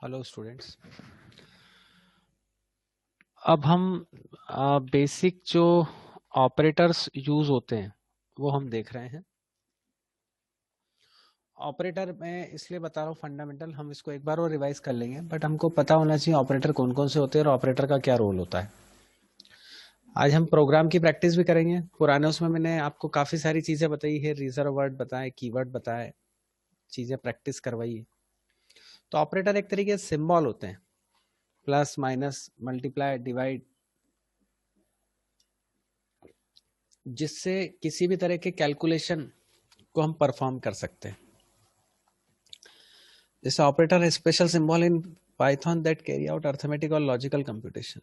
Hello students. अब हम basic जो ऑपरेटर्स यूज होते हैं वो हम देख रहे हैं। ऑपरेटर मैं इसलिए बता रहा हूँ फंडामेंटल, हम इसको एक बार और रिवाइज कर लेंगे, बट हमको पता होना चाहिए ऑपरेटर कौन कौन से होते हैं और ऑपरेटर का क्या रोल होता है। आज हम प्रोग्राम की प्रैक्टिस भी करेंगे। पुराने उसमें मैंने आपको काफ़ी सारी चीज़ें बताई है, रिजर्व वर्ड बताए, कीवर्ड बताए, चीज़ें प्रैक्टिस करवाई है। तो ऑपरेटर एक तरीके से सिंबल होते हैं, प्लस माइनस मल्टीप्लाई डिवाइड, जिससे किसी भी तरह के कैलकुलेशन को हम परफॉर्म कर सकते हैं। दिस ऑपरेटर है special symbol in Python that carry out arithmetic और लॉजिकल कंप्यूटेशन।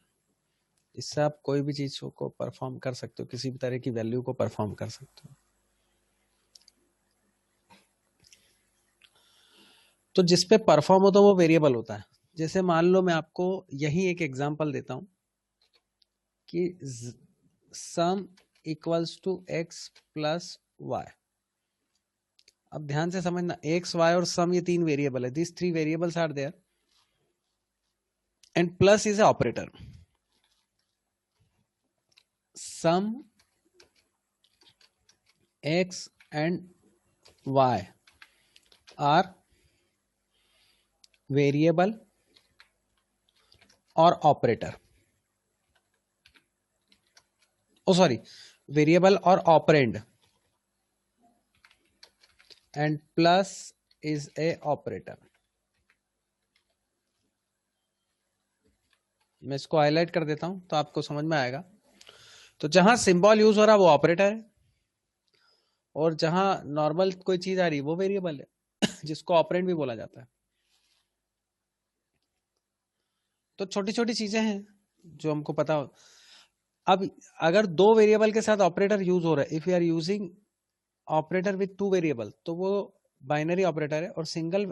इससे आप कोई भी चीज को परफॉर्म कर सकते हो, किसी भी तरह की वैल्यू को परफॉर्म कर सकते हो। तो जिस पे परफॉर्म होता है वो वेरिएबल होता है। जैसे मान लो मैं आपको यही एक एग्जांपल देता हूं कि sum equals to x plus y. अब ध्यान से समझना, एक्स वाई और सम ये तीन वेरिएबल है। This three variables are there and plus is a operator. sum x and y are variable और ऑपरेटर, ओ सॉरी, वेरिएबल और operand, and plus is a operator. मैं इसको हाईलाइट कर देता हूं तो आपको समझ में आएगा। तो जहां सिंबल यूज हो रहा है वो ऑपरेटर है, और जहां नॉर्मल कोई चीज आ रही है वो वेरिएबल है जिसको ऑपरेंड भी बोला जाता है। तो छोटी छोटी चीजें हैं जो हमको पता हो। अब अगर दो वेरिएबल के साथ ऑपरेटर यूज हो रहा है, if you are using operator with two variable, तो वो बाइनरी ऑपरेटर है, और सिंगल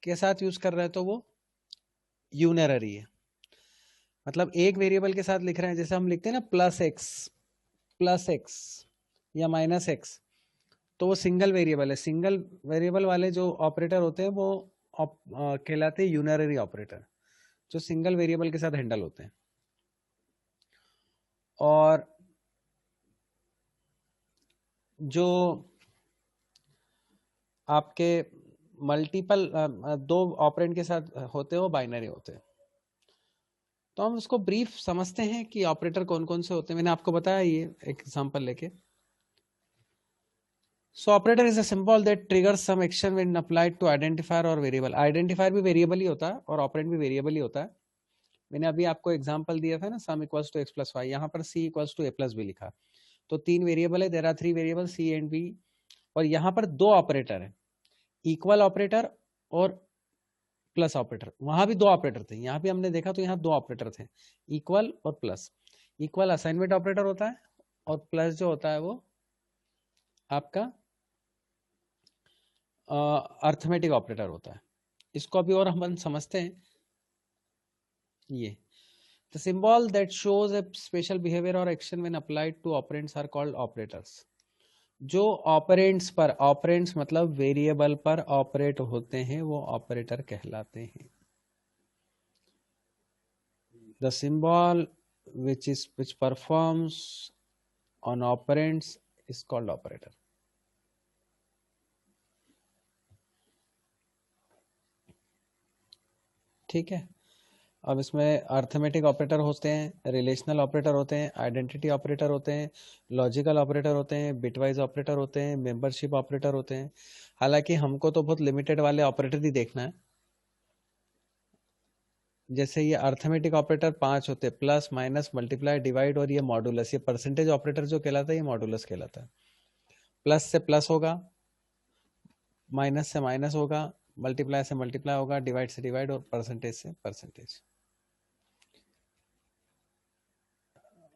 के साथ यूज कर रहे हैं तो वो यूनरी है। मतलब एक वेरिएबल के साथ लिख रहे हैं, जैसे हम लिखते हैं ना प्लस एक्स या माइनस एक्स, तो वो सिंगल वेरिएबल है। सिंगल वेरिएबल वाले जो ऑपरेटर होते हैं वो कहलाते हैं यूनरी ऑपरेटर, जो सिंगल वेरिएबल के साथ हैंडल होते हैं। और जो आपके मल्टीपल दो ऑपरेंड के साथ होते हैं वो बाइनरी होते हैं। तो हम उसको ब्रीफ समझते हैं कि ऑपरेटर कौन कौन से होते हैं। मैंने आपको बताया ये एक एग्जांपल लेके। So operator is a symbol that triggers some action when applied to identifier और वेरिएबल। आइडेंटिफायर भी वेरिएबल ही होता है और ऑपरेंड भी वेरिएबल ही होता है। मैंने अभी आपको एग्जांपल दिया था ना, sum equals to x plus Y, यहाँ पर C equals to A plus B लिखा। तो तीन वेरिएबल है, there are three variable C and B, और यहाँ पर दो ऑपरेटर है, इक्वल ऑपरेटर और प्लस ऑपरेटर। वहां भी दो ऑपरेटर थे, यहाँ भी हमने देखा तो यहाँ दो ऑपरेटर थे, इक्वल और प्लस। इक्वल असाइनमेंट ऑपरेटर होता है, और प्लस जो होता है वो आपका अर्थमेटिक ऑपरेटर होता है। इसको अभी और हम समझते हैं। ये the symbol that shows a special behavior or action when applied to operands are called operators। जो ऑपरेंड्स पर, ऑपरेंड्स मतलब वेरिएबल पर ऑपरेट होते हैं वो ऑपरेटर कहलाते हैं। The symbol which performs on operands is called operator। ठीक है। अब इसमें अर्थमेटिक ऑपरेटर होते हैं, रिलेशनल ऑपरेटर होते हैं, आइडेंटिटी ऑपरेटर होते हैं, लॉजिकल ऑपरेटर होते हैं, बिटवाइज ऑपरेटर होते हैं, मेंबरशिप ऑपरेटर होते हैं। हालांकि हमको तो बहुत लिमिटेड वाले ऑपरेटर ही देखना है। जैसे ये अर्थमेटिक ऑपरेटर 5 होते हैं, प्लस माइनस मल्टीप्लाई डिवाइड और ये मॉडुलस। ये परसेंटेज ऑपरेटर जो कहलाता है ये मॉडुलस कहलाता है। प्लस से प्लस होगा, माइनस से माइनस होगा, मल्टीप्लाई से मल्टीप्लाई होगा, डिवाइड से डिवाइड, और परसेंटेज से परसेंटेज।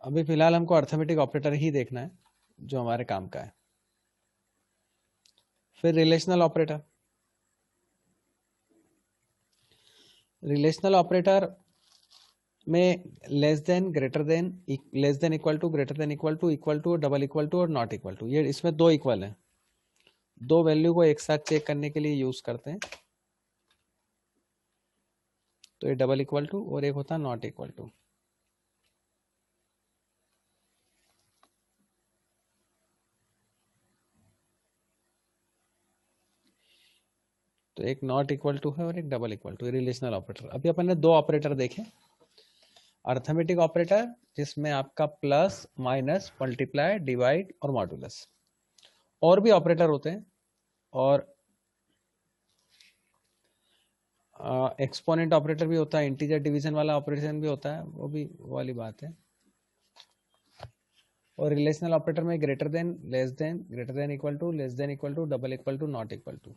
अभी फिलहाल हमको अर्थमेटिक ऑपरेटर ही देखना है जो हमारे काम का है। फिर रिलेशनल ऑपरेटर। रिलेशनल ऑपरेटर में less than, greater than, less than equal to, greater than equal to, double equal to और नॉट इक्वल टू, ये इसमें दो इक्वल है। दो वैल्यू को एक साथ चेक करने के लिए यूज करते हैं। तो ये डबल इक्वल टू और एक होता है नॉट इक्वल टू। तो एक नॉट इक्वल टू है और एक double equal to, relational operator. अभी अपन ने दो ऑपरेटर देखे, अर्थमेटिक ऑपरेटर जिसमें आपका प्लस माइनस मल्टीप्लाई डिवाइड और मॉडुलस। और भी ऑपरेटर होते हैं, और एक्सपोनेंट ऑपरेटर भी होता है, इंटीजर डिवीजन वाला ऑपरेशन भी होता है, वो भी वो वाली बात है। और रिलेशनल ऑपरेटर में greater than, less than, greater than equal to, less than equal to, double equal to, not equal to.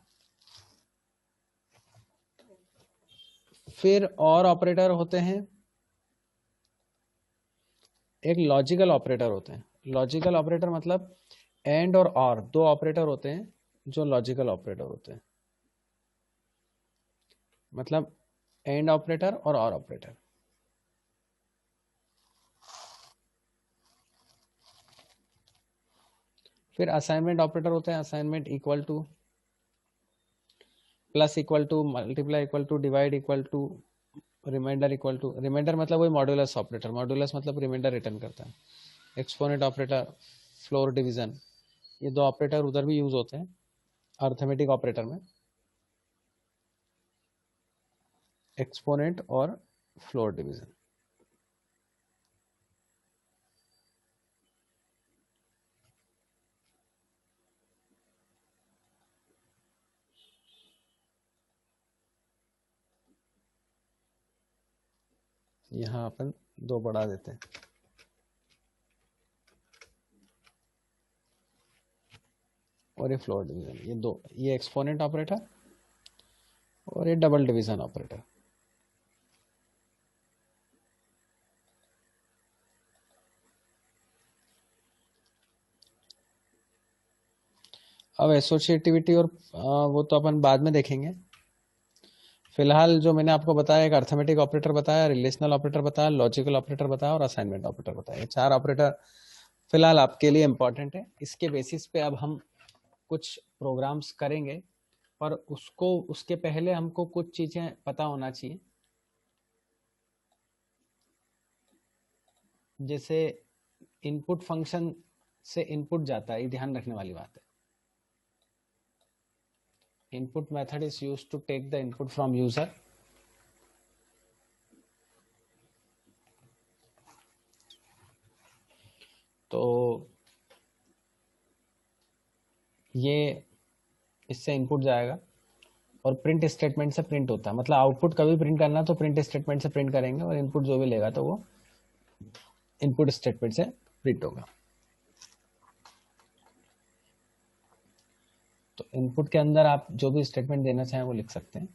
फिर और ऑपरेटर होते हैं, एक लॉजिकल ऑपरेटर होते हैं। लॉजिकल ऑपरेटर मतलब एंड और दो ऑपरेटर होते हैं जो लॉजिकल ऑपरेटर होते हैं, मतलब एंड ऑपरेटर और ऑपरेटर। फिर असाइनमेंट ऑपरेटर होते हैं, assignment equal to, plus equal to, multiply equal to, divide equal to, remainder equal to. Remainder मतलब वही मॉड्यूलस ऑपरेटर, मॉड्यूलस मतलब रिमाइंडर रिटर्न करता है। एक्सपोनेंट ऑपरेटर, फ्लोर डिवीजन, ये दो ऑपरेटर उधर भी यूज होते हैं अर्थमेटिक ऑपरेटर में, एक्सपोनेंट और फ्लोर डिवीजन। यहां अपन दो बढ़ा देते हैं, और ये फ्लोर डिवीजन, ये दो, ये एक्सपोनेंट ऑपरेटर और ये डबल डिवीजन ऑपरेटर। अब एसोसिएटिविटी और वो तो अपन बाद में देखेंगे। फिलहाल जो मैंने आपको बताया, एक अर्थमेटिक ऑपरेटर बताया, रिलेशनल ऑपरेटर बताया, लॉजिकल ऑपरेटर बताया और असाइनमेंट ऑपरेटर बताया। ये चार ऑपरेटर फिलहाल आपके लिए इंपॉर्टेंट है। इसके बेसिस पे अब हम कुछ प्रोग्राम्स करेंगे, पर उसको उसके पहले हमको कुछ चीजें पता होना चाहिए, जैसे इनपुट फंक्शन से इनपुट जाता है, ये ध्यान रखने वाली बात है। Input method is used to take the input from user. तो ये इससे इनपुट जाएगा और प्रिंट स्टेटमेंट से प्रिंट होता है, मतलब आउटपुट कभी प्रिंट करना तो प्रिंट स्टेटमेंट से प्रिंट करेंगे, और इनपुट जो भी लेगा तो वो इनपुट स्टेटमेंट से प्रिंट होगा। तो इनपुट के अंदर आप जो भी स्टेटमेंट देना चाहें वो लिख सकते हैं।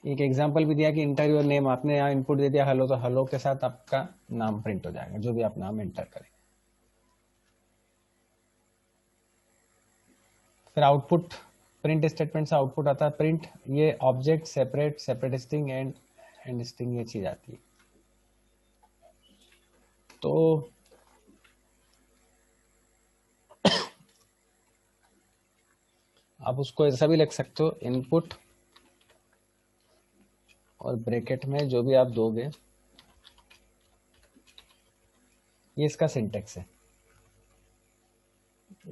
एक एग्जांपल भी दिया कि इंटर योर नेम, आपने यहाँ इनपुट दे दिया हेलो, तो हेलो के साथ आपका नाम प्रिंट हो जाएगा, जो भी आप नाम एंटर करें। फिर आउटपुट, प्रिंट स्टेटमेंट से आउटपुट आता है प्रिंट, ये object separate, separate string and string, ये चीज आती है। तो आप उसको ऐसा भी लिख सकते हो, इनपुट और ब्रैकेट में जो भी आप दोगे, ये इसका सिंटेक्स है।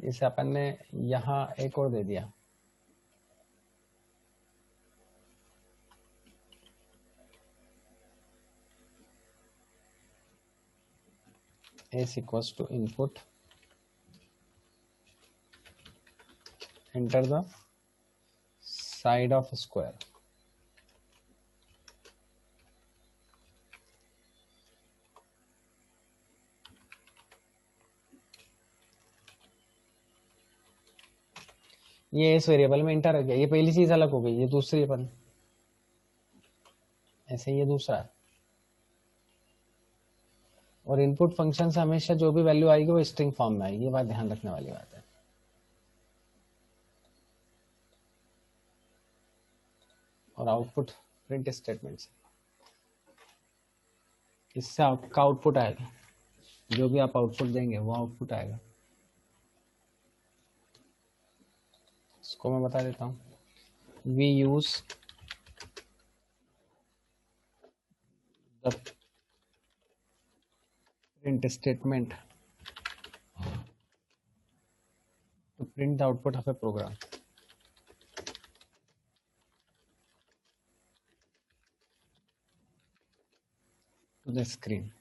इसे अपन ने यहां एक और दे दिया, s equals to input, enter the side of square। ये इस वेरिएबल में इंटर हो गया, ये पहली चीज अलग हो गई, ये दूसरी अपन, ऐसे ये दूसरा। और इनपुट फंक्शन से हमेशा जो भी वैल्यू आएगी वो स्ट्रिंग फॉर्म में आएगी, ये बात ध्यान रखने वाली बात है। और आउटपुट प्रिंट स्टेटमेंट से, इससे आपका आउटपुट आएगा, जो भी आप आउटपुट देंगे वो आउटपुट आएगा। इसको मैं बता देता हूँ, we use the print statement to print the output of a program. To the screen.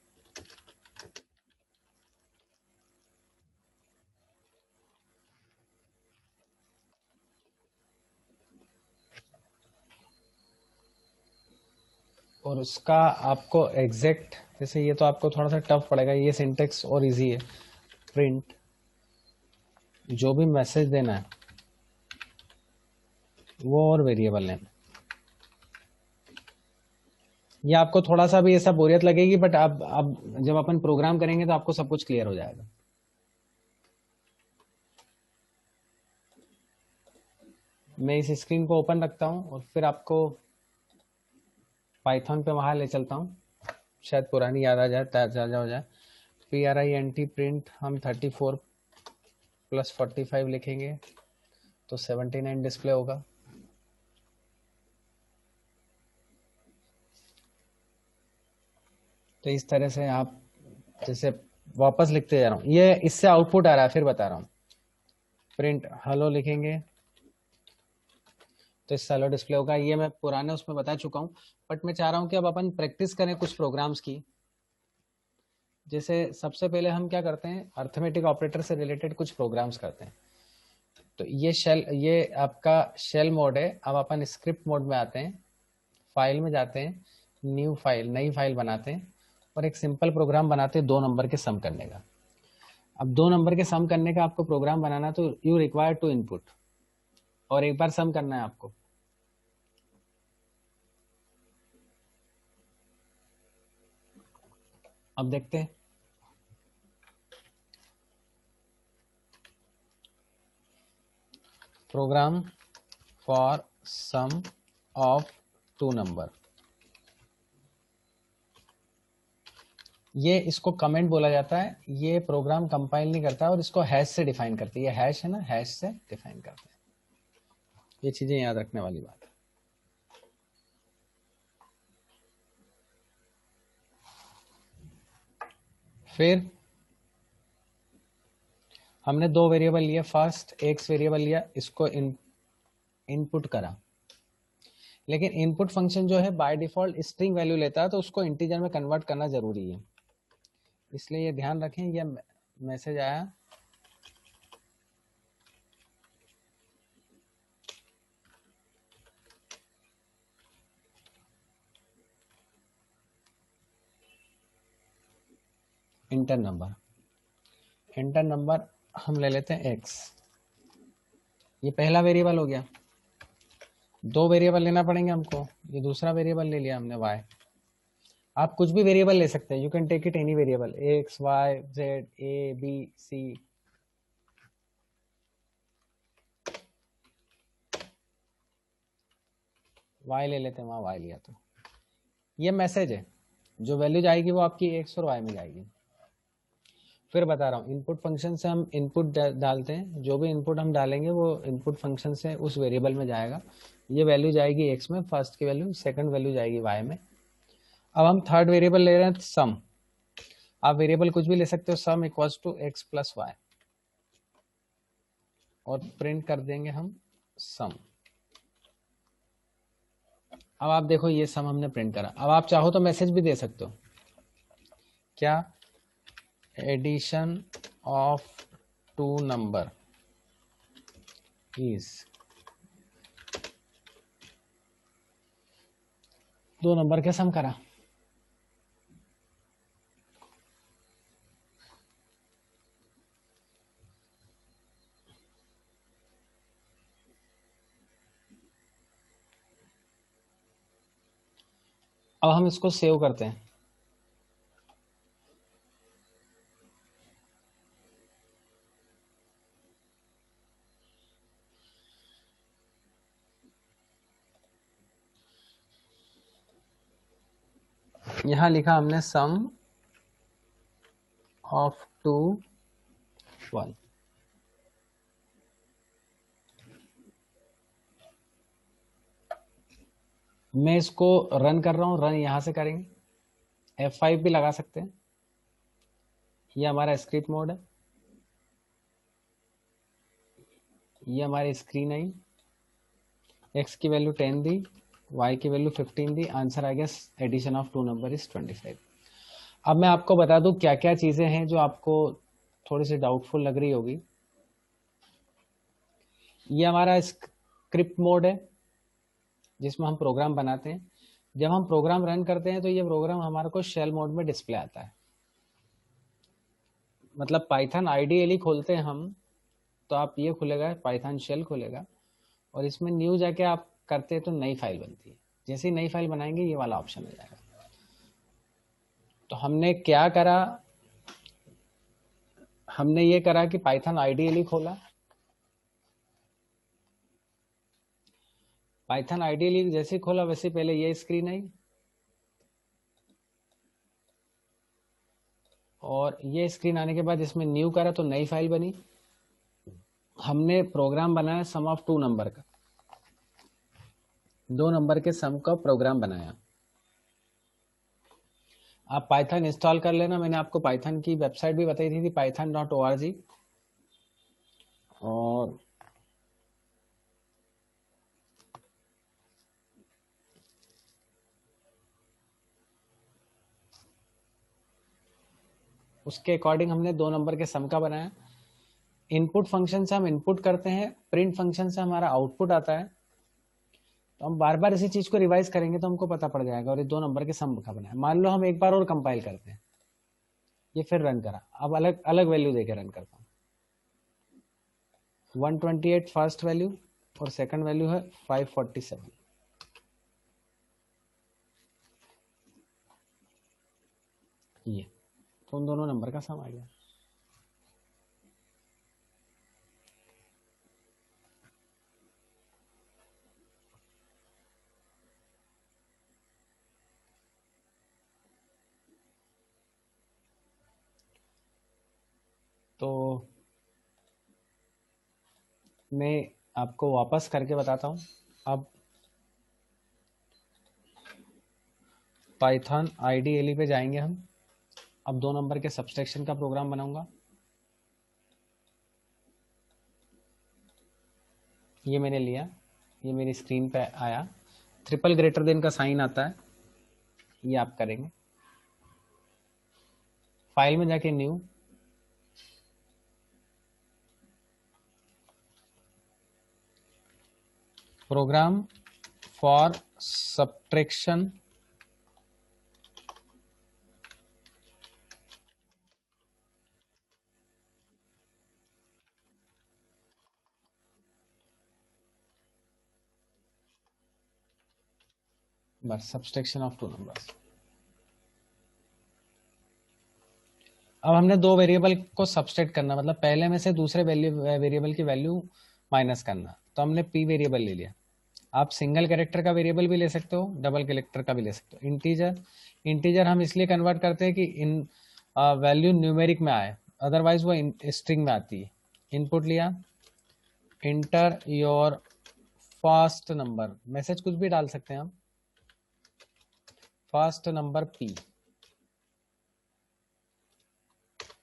और उसका आपको एग्जैक्ट, जैसे ये तो आपको थोड़ा सा टफ पड़ेगा, ये सिंटेक्स और इजी है। प्रिंट जो भी मैसेज देना है वो और वेरिएबल नेम। ये आपको थोड़ा सा भी ऐसा बोरियत लगेगी, बट अब जब अपन प्रोग्राम करेंगे तो आपको सब कुछ क्लियर हो जाएगा। मैं इस स्क्रीन को ओपन रखता हूँ और फिर आपको पाइथन पे वहां ले चलता हूँ, शायद पुरानी याद आ जाए, ताजा हो जाए। print प्रिंट हम 34 + 45 लिखेंगे तो 79 डिस्प्ले होगा। तो इस तरह से आप जैसे वापस लिखते जा रहा हूँ, ये इससे आउटपुट आ रहा है, फिर बता रहा हूँ। प्रिंट हेलो लिखेंगे तो इससे हेलो डिस्प्ले होगा। ये मैं पुराने उसमें बता चुका हूँ, बट मैं चाह रहा हूँ कि अब अपन प्रैक्टिस करें कुछ प्रोग्राम्स की। जैसे सबसे पहले हम क्या करते हैं, अर्थमेटिक ऑपरेटर से रिलेटेड कुछ प्रोग्राम्स करते हैं। तो ये आपका शेल मोड है। अब अपन स्क्रिप्ट मोड में आते हैं, फाइल में जाते हैं, न्यू फाइल, नई फाइल बनाते हैं और एक सिंपल प्रोग्राम बनाते हैं 2 नंबर के सम करने का। अब 2 नंबर के सम करने का आपको प्रोग्राम बनाना, तो यू रिक्वायर टू इनपुट, और एक बार सम करना है आपको। अब देखते हैं, program for sum of 2 number. ये इसको कमेंट बोला जाता है। ये प्रोग्राम कंपाइल नहीं करता और इसको हैश से डिफाइन करती है। ये हैश है ना, हैश से डिफाइन करते हैं। ये चीजें याद रखने वाली बात है। फिर हमने 2 वेरिएबल लिए, फर्स्ट एक्स वेरिएबल लिया, इसको इनपुट करा। लेकिन इनपुट फंक्शन जो है बाय डिफॉल्ट स्ट्रिंग वैल्यू लेता है, तो उसको इंटीजर में कन्वर्ट करना जरूरी है। इसलिए ये ध्यान रखें। ये मैसेज आया, इंटर नंबर। इंटर नंबर हम ले लेते हैं एक्स, ये पहला वेरिएबल हो गया। 2 वेरिएबल लेना पड़ेंगे हमको। ये दूसरा वेरिएबल ले लिया हमने वाई। आप कुछ भी वेरिएबल ले सकते हैं, you can take it any variable, x y z a b c. Y ले लेते हैं, वहां वाई लिया। तो ये मैसेज है, जो वैल्यू जाएगी वो आपकी एक्स और वाई में जाएगी। फिर बता रहा हूँ, इनपुट फंक्शन से हम इनपुट डालते हैं, जो भी इनपुट हम डालेंगे वो इनपुट फंक्शन से उस वेरिएबल में जाएगा। ये वैल्यू जाएगी एक्स में, फर्स्ट की वैल्यू, सेकंड वैल्यू जाएगी वाई में। अब हम थर्ड वेरिएबल ले रहे हैं सम। आप वेरिएबल कुछ भी ले सकते हो, sum equals to x plus y, और प्रिंट कर देंगे हम सम। अब आप देखो, ये सम हमने प्रिंट करा। अब आप चाहो तो मैसेज भी दे सकते हो, क्या, addition of 2 number is, 2 number के सम करा। अब हम इसको सेव करते हैं। यहां लिखा हमने सम ऑफ 2 1। मैं इसको रन कर रहा हूँ, रन यहाँ से करेंगे, F5 भी लगा सकते हैं। ये हमारा स्क्रिप्ट मोड है, ये हमारी स्क्रीन आई, x की वैल्यू 10 दी, y की वैल्यू 15 दी, आंसर आ गया एडिशन ऑफ 2 नंबर इज 25। अब मैं आपको बता दूं क्या क्या चीजें हैं जो आपको थोड़ी सी डाउटफुल लग रही होगी। ये हमारा स्क्रिप्ट मोड है जिसमें हम प्रोग्राम बनाते हैं। जब हम प्रोग्राम रन करते हैं तो ये प्रोग्राम हमारे को शेल मोड में डिस्प्ले आता है। मतलब पाइथन आइडियली खोलते हैं हम तो आप ये खुलेगा, पाइथन शेल खुलेगा और इसमें न्यू जाके आप करते हैं तो नई फाइल बनती है। जैसे ही नई फाइल बनाएंगे ये वाला ऑप्शन आ जाएगा। तो हमने क्या करा, हमने ये करा कि पाइथन आइडियली खोला, पाइथन आइडियली जैसे खोला वैसे पहले ये स्क्रीन आई और ये स्क्रीन आने के बाद इसमें न्यू करा तो नई फाइल बनी। हमने प्रोग्राम बनाया सम ऑफ 2 नंबर का, 2 नंबर के सम का प्रोग्राम बनाया। आप पाइथन इंस्टॉल कर लेना, मैंने आपको पाइथन की वेबसाइट भी बताई थी python.org। और उसके अकॉर्डिंग हमने 2 नंबर के सम का बनाया। इनपुट फंक्शन से हम इनपुट करते हैं, प्रिंट फंक्शन से हमारा आउटपुट आता है। तो हम बार बार इसी चीज को रिवाइज करेंगे तो हमको पता पड़ जाएगा। और ये 2 नंबर के सम का बनाया। मान लो हम एक बार और कंपाइल करते हैं, ये फिर रन करा, अब अलग अलग वैल्यू देके रन करता हूँ। 128 फर्स्ट वैल्यू और सेकंड वैल्यू है 547। ये तो उन दोनों नंबर का सम आ गया। तो मैं आपको वापस करके बताता हूँ। अब पाइथन आईडीएलई पे जाएंगे हम। अब 2 नंबर के सब्सट्रैक्शन का प्रोग्राम बनाऊंगा। ये मैंने लिया, ये मेरी स्क्रीन पे आया, ट्रिपल ग्रेटर देन का साइन आता है, ये आप करेंगे। फाइल में जाके न्यू, प्रोग्राम फॉर सब्ट्रैक्शन बस सब्सट्रैक्शन ऑफ 2 नंबर्स। अब हमने 2 वेरिएबल को सब्सट्रैक्ट करना, मतलब पहले में से दूसरे वेरिएबल की वैल्यू माइनस करना। तो हमने पी वेरिएबल ले लिया। आप सिंगल कैरेक्टर का वेरिएबल भी ले सकते हो, डबल कैरेक्टर का भी ले सकते हो। इंटीजर हम इसलिए कन्वर्ट करते हैं कि इन वैल्यू न्यूमेरिक में आए, अदरवाइज वो स्ट्रिंग में आती है। इनपुट लिया, inter your first number, message कुछ भी डाल सकते हैं हम, फर्स्ट नंबर पी,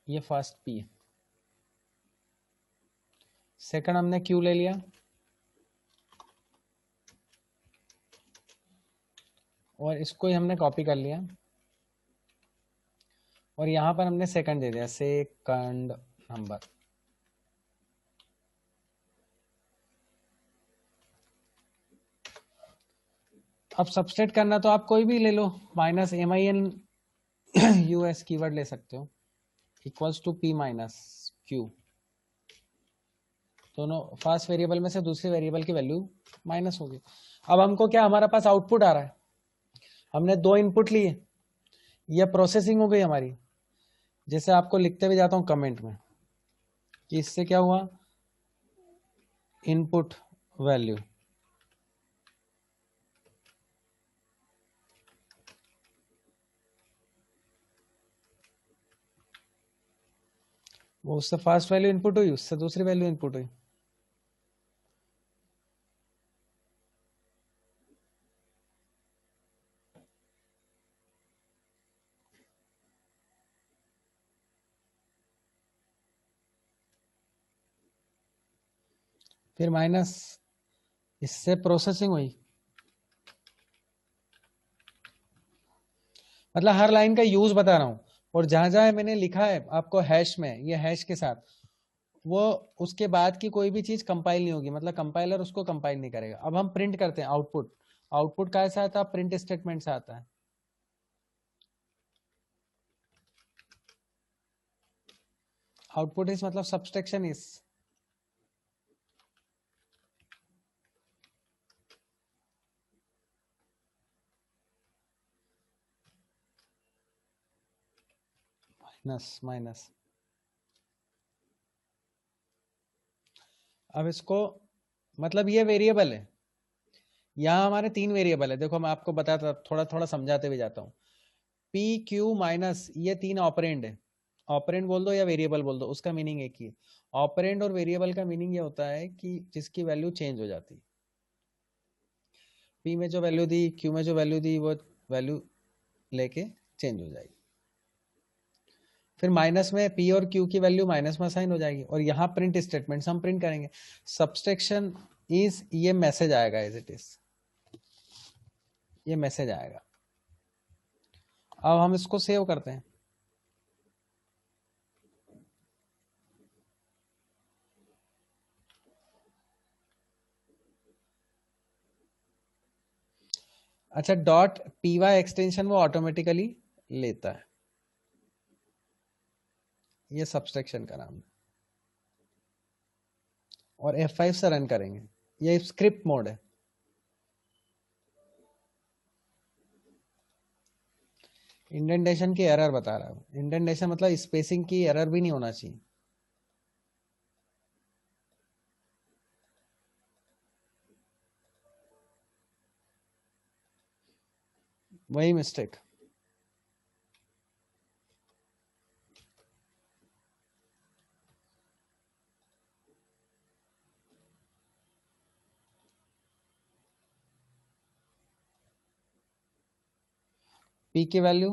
ये फर्स्ट पी है। सेकंड हमने क्यू ले लिया और इसको ही हमने कॉपी कर लिया और यहां पर हमने सेकंड दे दिया, सेकंड नंबर। अब सब्सट्रैक्ट करना तो आप कोई भी ले लो, -min us कीवर्ड ले सकते हो, equals to p minus q। दोनों फर्स्ट वेरिएबल में से दूसरे वेरिएबल की वैल्यू माइनस होगी। अब हमको क्या, हमारा पास आउटपुट आ रहा है, हमने 2 इनपुट लिए, यह प्रोसेसिंग हो गई हमारी। जैसे आपको लिखते हुए जाता हूं कमेंट में कि इससे क्या हुआ, इनपुट वैल्यू वो उससे फर्स्ट वैल्यू इनपुट हुई, उससे दूसरी वैल्यू इनपुट हुई। फिर माइनस, इससे प्रोसेसिंग हुई, मतलब हर लाइन का यूज बता रहा हूं। और जहां जहां मैंने लिखा है आपको हैश में, ये हैश के साथ, वो उसके बाद की कोई भी चीज कंपाइल नहीं होगी, मतलब कंपाइलर उसको कंपाइल नहीं करेगा। अब हम प्रिंट करते हैं आउटपुट। आउटपुट कैसे आता है? प्रिंट स्टेटमेंट से आता है। आउटपुट इज मतलब सब्सट्रैक्शन इज, माइनस माइनस। अब इसको, मतलब ये वेरिएबल है, यहाँ हमारे 3 वेरिएबल है। देखो मैं आपको बताता, थोड़ा थोड़ा समझाते हुए जाता हूँ। पी क्यू माइनस, ये 3 ऑपरेंड है। ऑपरेंड बोल दो या वेरिएबल बोल दो, उसका मीनिंग एक ही है। ऑपरेंड और वेरिएबल का मीनिंग ये होता है कि जिसकी वैल्यू चेंज हो जाती है। पी में जो वैल्यू दी, क्यू में जो वैल्यू दी, वो वैल्यू लेके चेंज हो जाएगी। फिर माइनस में पी और क्यू की वैल्यू माइनस में असाइन हो जाएगी। और यहाँ प्रिंट स्टेटमेंट्स हम प्रिंट करेंगे। सब्सट्रैक्शन इज, ये मैसेज आएगा एज इट इज, ये मैसेज आएगा। अब हम इसको सेव करते हैं। अच्छा, डॉट पी वाई एक्सटेंशन वो ऑटोमेटिकली लेता है, ये सब्सट्रैक्शन का नाम है। और F5 से रन करेंगे, ये स्क्रिप्ट मोड है। इंडेंटेशन की एरर बता रहा है। इंडेंटेशन मतलब स्पेसिंग की एरर भी नहीं होना चाहिए। वही मिस्टेक। P की वैल्यू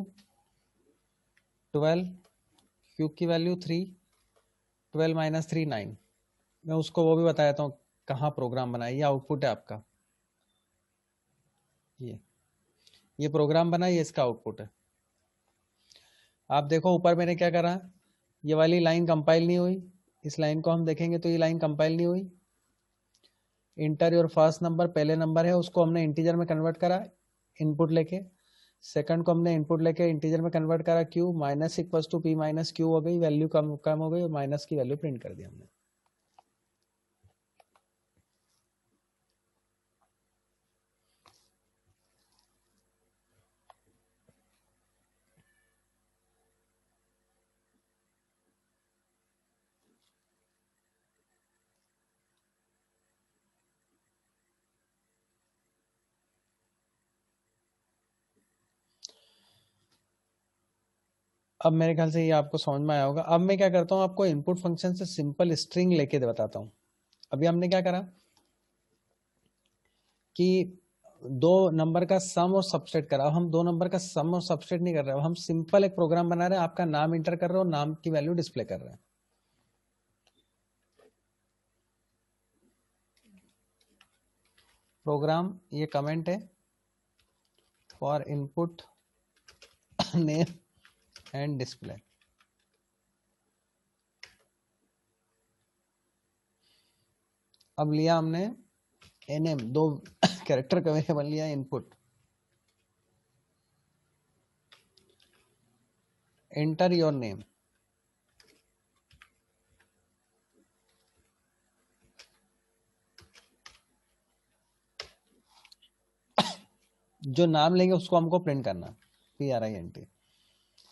12, Q की वैल्यू 3, 12 माइनस 3 9। मैं उसको वो भी बताता हूँ कहाँ प्रोग्राम बनाया। ये आउटपुट है आपका, ये प्रोग्राम बना, ये इसका आउटपुट है। आप देखो ऊपर मैंने क्या करा, ये वाली लाइन कंपाइल नहीं हुई। इस लाइन को हम देखेंगे तो ये लाइन कंपाइल नहीं हुई। इंटर योर फर्स्ट नंबर, पहले नंबर है उसको हमने इंटीजर में कन्वर्ट करा इनपुट लेके। सेकंड को हमने इनपुट लेके इंटीजर में कन्वर्ट करा, q minus equal to p minus q हो गई, वैल्यू कम कम हो गई और माइनस की वैल्यू प्रिंट कर दी हमने। अब मेरे ख्याल से ये आपको समझ में आया होगा। अब मैं क्या करता हूँ, आपको इनपुट फंक्शन से सिंपल स्ट्रिंग लेके बताता हूँ। अभी हमने क्या करा कि 2 नंबर का सम और सबसेट करा। अब हम 2 नंबर का सम और सबसेट नहीं कर रहे, हम सिंपल एक प्रोग्राम बना रहे हैं। आपका नाम इंटर कर रहे हो, नाम की वैल्यू डिस्प्ले कर रहे हैं। प्रोग्राम, ये कमेंट है, for input name and display. अब लिया हमने nm, 2 कैरेक्टर का वेरिएबल लिया इनपुट। एंटर योर नेम, जो नाम लेंगे उसको हमको प्रिंट करना, PRINT।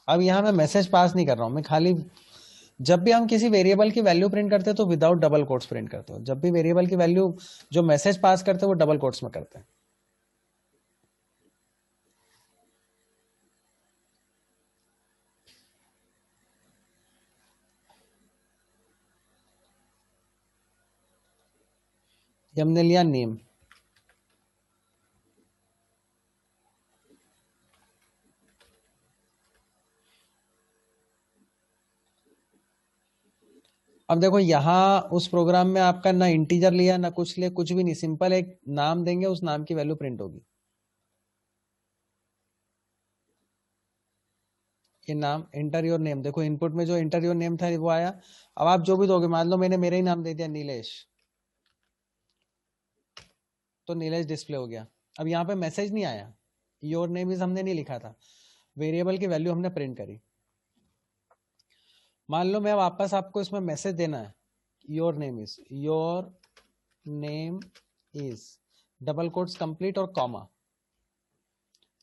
अब यहां मैं मैसेज पास नहीं कर रहा हूं, मैं खाली, जब भी हम किसी वेरिएबल की वैल्यू प्रिंट करते हैं तो विदाउट डबल कोट्स प्रिंट करते हो। जब भी वेरिएबल की वैल्यू जो मैसेज पास करते हैं वो डबल कोट्स में करते हैं। ये हमने लिया नेम, अब देखो यहाँ उस प्रोग्राम में आपका ना इंटीजर लिया ना कुछ लिया, कुछ भी नहीं, सिंपल एक नाम देंगे, उस नाम की वैल्यू प्रिंट होगी। ये नाम एंटर योर नेम, देखो इनपुट में जो एंटर योर नेम था वो आया। अब आप जो भी दोगे, मान लो मैंने मेरा ही नाम दे दिया नीलेश, तो नीलेश डिस्प्ले हो गया। अब यहाँ पे मैसेज नहीं आया, योर नेम इज हमने नहीं लिखा था, वेरिएबल की वैल्यू हमने प्रिंट करी। मान लो मैं वापस आपको इसमें मैसेज देना है, your name is double quotes complete और कॉमा।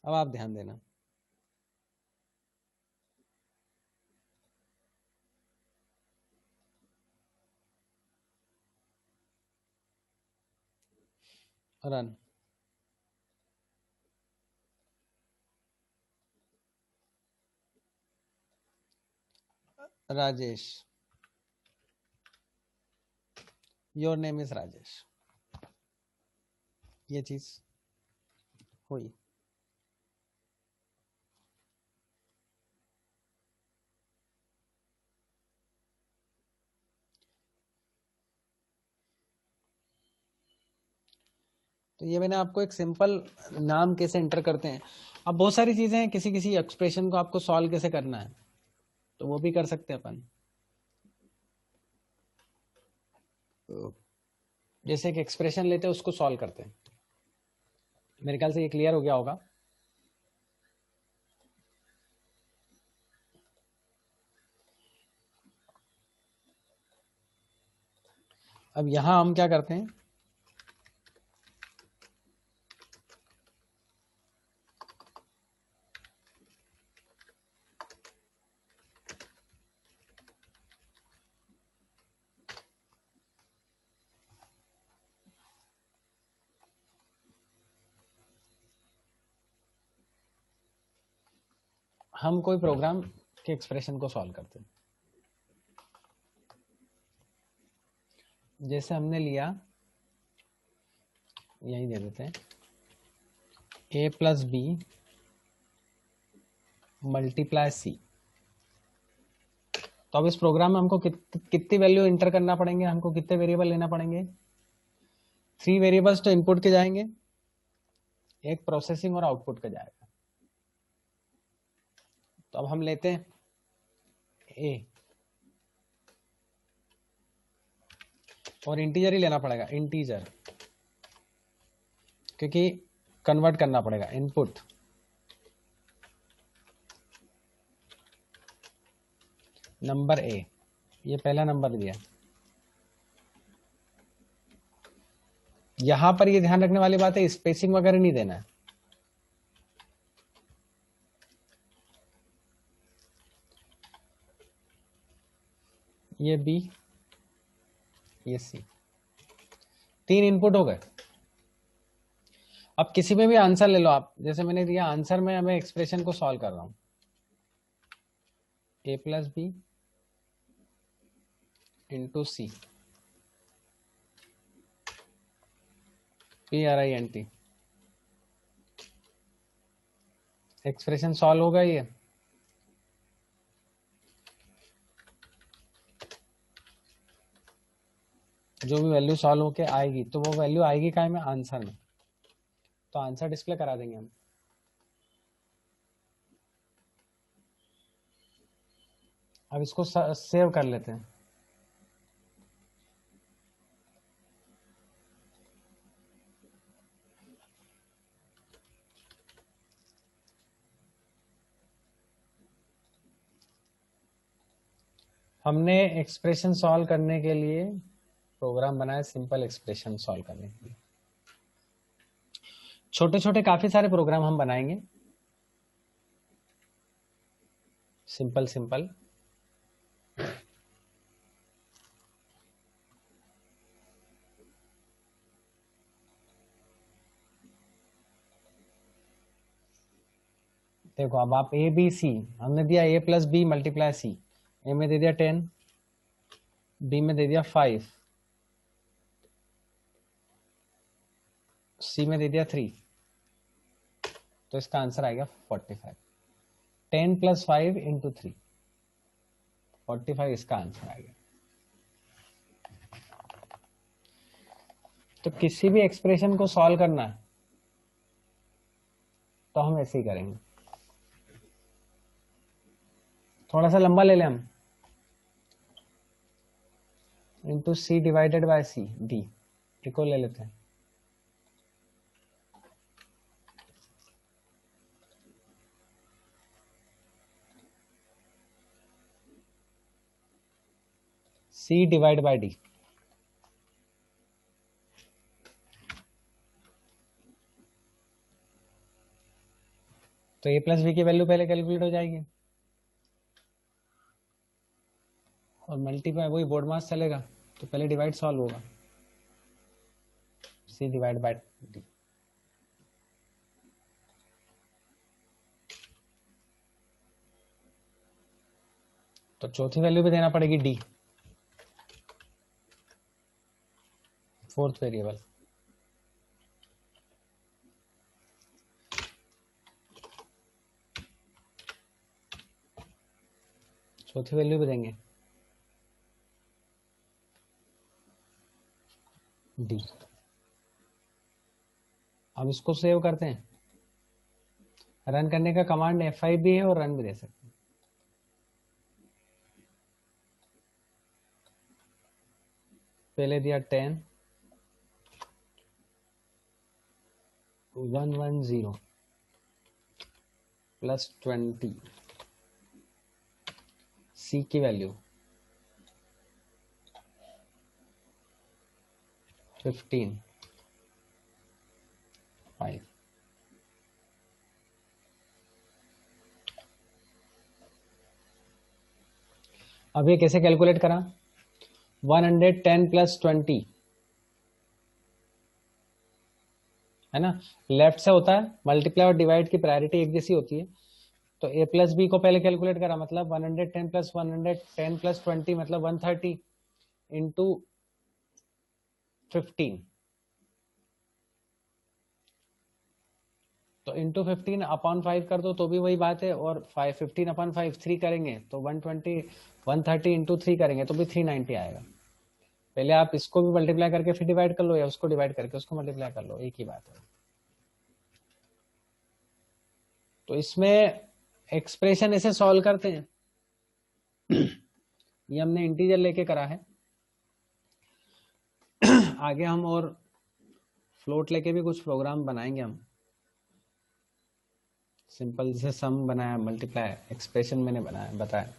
अब आप ध्यान देना, run. Rajesh, your name is Rajesh, ये चीज हुई। तो ये मैंने आपको एक सिंपल नाम कैसे एंटर करते हैं। अब बहुत सारी चीजें हैं, किसी किसी एक्सप्रेशन को आपको सॉल्व कैसे करना है, तो वो भी कर सकते हैं अपन। जैसे एक एक्सप्रेशन लेते हैं, उसको सॉल्व करते हैं। मेरे ख्याल से ये क्लियर हो गया होगा। अब यहां हम क्या करते हैं, हम कोई प्रोग्राम के एक्सप्रेशन को सॉल्व करते हैं। जैसे हमने लिया, यही दे देते हैं, a plus B multiply C. तो अब इस प्रोग्राम में हमको कितनी वैल्यू इंटर करना पड़ेंगे, हमको कितने वेरिएबल लेना पड़ेंगे? 3 वेरिएबल्स तो इनपुट के जाएंगे, एक प्रोसेसिंग और आउटपुट का जाएगा। तो अब हम लेते हैं ए, और इंटीजर ही लेना पड़ेगा, इंटीजर, क्योंकि कन्वर्ट करना पड़ेगा इनपुट। नंबर ए, ये पहला नंबर दिया। यहां पर ये ध्यान रखने वाली बात है, स्पेसिंग वगैरह नहीं देना है। ये बी, ये सी, 3 इनपुट हो गए। अब किसी में भी आंसर ले लो आप, जैसे मैंने दिया आंसर में, मैं एक्सप्रेशन को सॉल्व कर रहा हूं, ए प्लस बी इंटू सी, PRINT, एक्सप्रेशन सॉल्व होगा ये। जो भी वैल्यू सॉल्व होके आएगी, तो वो वैल्यू आएगी काय में, आंसर में। तो आंसर डिस्प्ले करा देंगे हम। अब इसको सेव कर लेते हैं। हमने एक्सप्रेशन सॉल्व करने के लिए प्रोग्राम बनाया, सिंपल एक्सप्रेशन सॉल्व करने के लिए। छोटे छोटे काफी सारे प्रोग्राम हम बनाएंगे, सिंपल सिंपल। देखो अब आप ए बी सी, हमने दिया ए प्लस बी मल्टीप्लाई सी, ए में दे दिया 10, बी में दे दिया 5, सी में दे दिया 3, तो इसका आंसर आएगा 45। 10 प्लस 5 इंटू 3, 45 इसका आंसर आएगा। तो किसी भी एक्सप्रेशन को सॉल्व करना है तो हम ऐसे ही करेंगे, थोड़ा सा लंबा ले लें हम, into c divided by c d, को ले लेते हैं। सी डिवाइड बाय डी, तो ए प्लस बी की वैल्यू पहले कैलकुलेट हो जाएगी और मल्टीप्लाई वही बोर्ड मास चलेगा, तो पहले डिवाइड सॉल्व होगा, सी डिवाइड बाय डी। तो चौथी वैल्यू पे देना पड़ेगी डी, फोर्थ वेरिएबल। चौथी वैल्यू पे देंगे डी। अब इसको सेव करते हैं, रन करने का कमांड F5 भी है और रन भी दे सकते हैं। पहले दिया 10 110 प्लस 20, सी की वैल्यू 15 5। अब ये कैसे कैलकुलेट करा, 110 प्लस 20 है ना, लेफ्ट से होता है, मल्टीप्लाई और डिवाइड की प्रायोरिटी एक जैसी होती है। तो a प्लस बी को पहले कैलकुलेट करा, मतलब 110 प्लस 110 प्लस 20 मतलब 130 इंटू 15, तो इंटू 15 अपॉन 5 कर दो तो भी वही बात है, और 15 अपॉन 5 3 करेंगे तो 120 130 इंटू 3 करेंगे तो भी 390 आएगा। पहले आप इसको भी मल्टीप्लाई करके फिर डिवाइड कर लो, या उसको डिवाइड करके उसको मल्टीप्लाई कर लो, एक ही बात है। तो इसमें एक्सप्रेशन ऐसे सॉल्व करते हैं। ये हमने इंटीजर लेके करा है, आगे हम और फ्लोट लेके भी कुछ प्रोग्राम बनाएंगे हम, सिंपल जैसे सम बनाया, मल्टीप्लाई, एक्सप्रेशन मैंने बनाया बताया,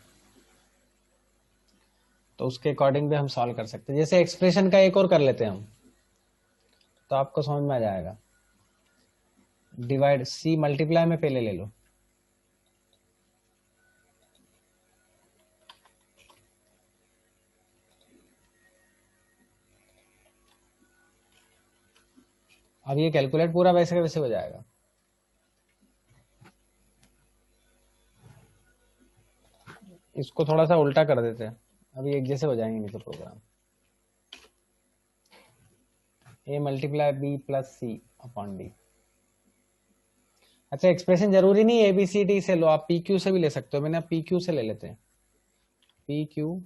तो उसके अकॉर्डिंग भी हम सॉल्व कर सकते हैं। जैसे एक्सप्रेशन का एक और कर लेते हैं हम, तो आपको समझ में आ जाएगा। डिवाइड सी मल्टीप्लाई में पहले ले लो, अब ये कैलकुलेट पूरा वैसे का वैसे हो जाएगा। इसको थोड़ा सा उल्टा कर देते हैं, अभी एक जैसे हो जाएंगे नहीं तो programme. A multiply B plus C upon D. अच्छा, एक्सप्रेशन जरूरी नहीं है ABCD से लो, आप PQ से भी ले सकते हो। मैंने अब PQ से ले लेते हैं, PQ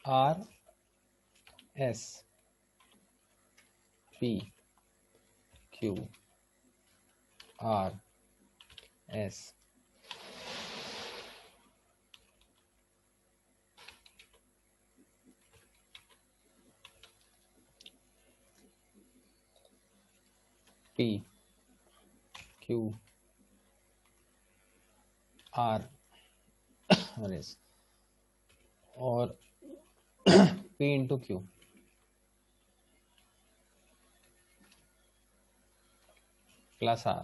R S PQ R S PQ R और S और P into Q plus R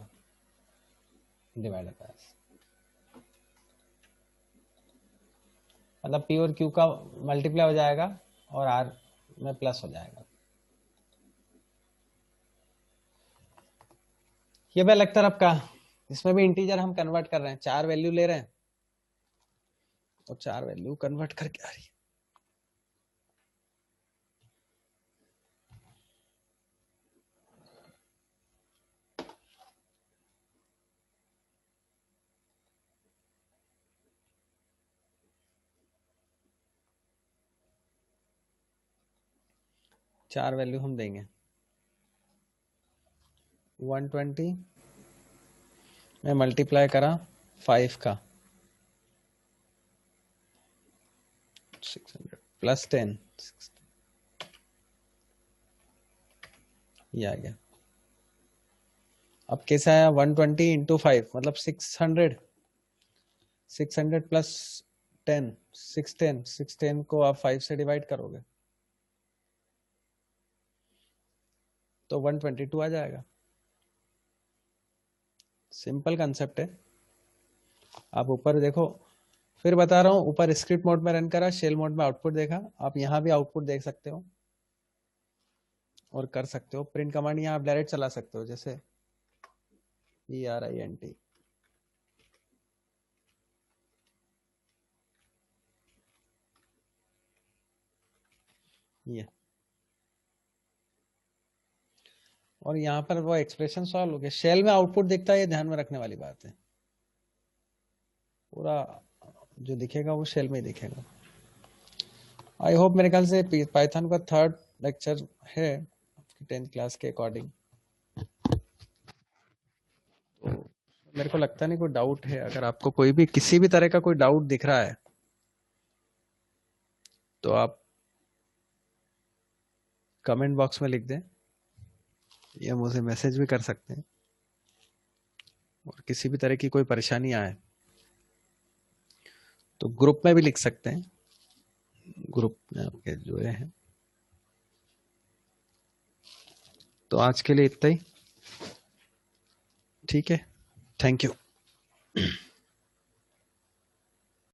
divided by S, मतलब P और Q का मल्टीप्लाई हो जाएगा और R में प्लस हो जाएगा। ये भी अलग तरफ का, इसमें भी इंटीजर हम कन्वर्ट कर रहे हैं, 4 वैल्यू ले रहे हैं और 4 वैल्यू कन्वर्ट करके आ रही है। चार वैल्यू हम देंगे, 120 में मल्टीप्लाई करा 5 का 600 प्लस 10 ये आ गया। अब कैसा आया 120 इंटू 5 मतलब 600 प्लस 10 610 को आप 5 से डिवाइड करोगे तो 122 आ जाएगा। सिंपल कंसेप्ट है। आप ऊपर देखो, फिर बता रहा हूं, ऊपर स्क्रिप्ट मोड में रन करा, शेल मोड में आउटपुट देखा, आप यहां भी आउटपुट देख सकते हो और कर सकते हो। प्रिंट कमांड यहां आप डायरेक्ट चला सकते हो, जैसे ERINT ये, और यहाँ पर वो एक्सप्रेशन सॉल्व हो गया। शेल में आउटपुट दिखता है, ये ध्यान में रखने वाली बात है। पूरा जो दिखेगा वो शेल में ही दिखेगा। आई होप, मेरे ख्याल से पाइथन का 3rd लेक्चर है 10th क्लास के अकॉर्डिंग। तो मेरे को लगता नहीं कोई डाउट है। अगर आपको कोई भी किसी भी तरह का कोई डाउट दिख रहा है तो आप कमेंट बॉक्स में लिख दें या मुझे मैसेज भी कर सकते हैं। और किसी भी तरह की कोई परेशानी आए तो ग्रुप में भी लिख सकते हैं, ग्रुप में आपके जुड़े हैं। तो आज के लिए इतना ही, ठीक है, थैंक यू।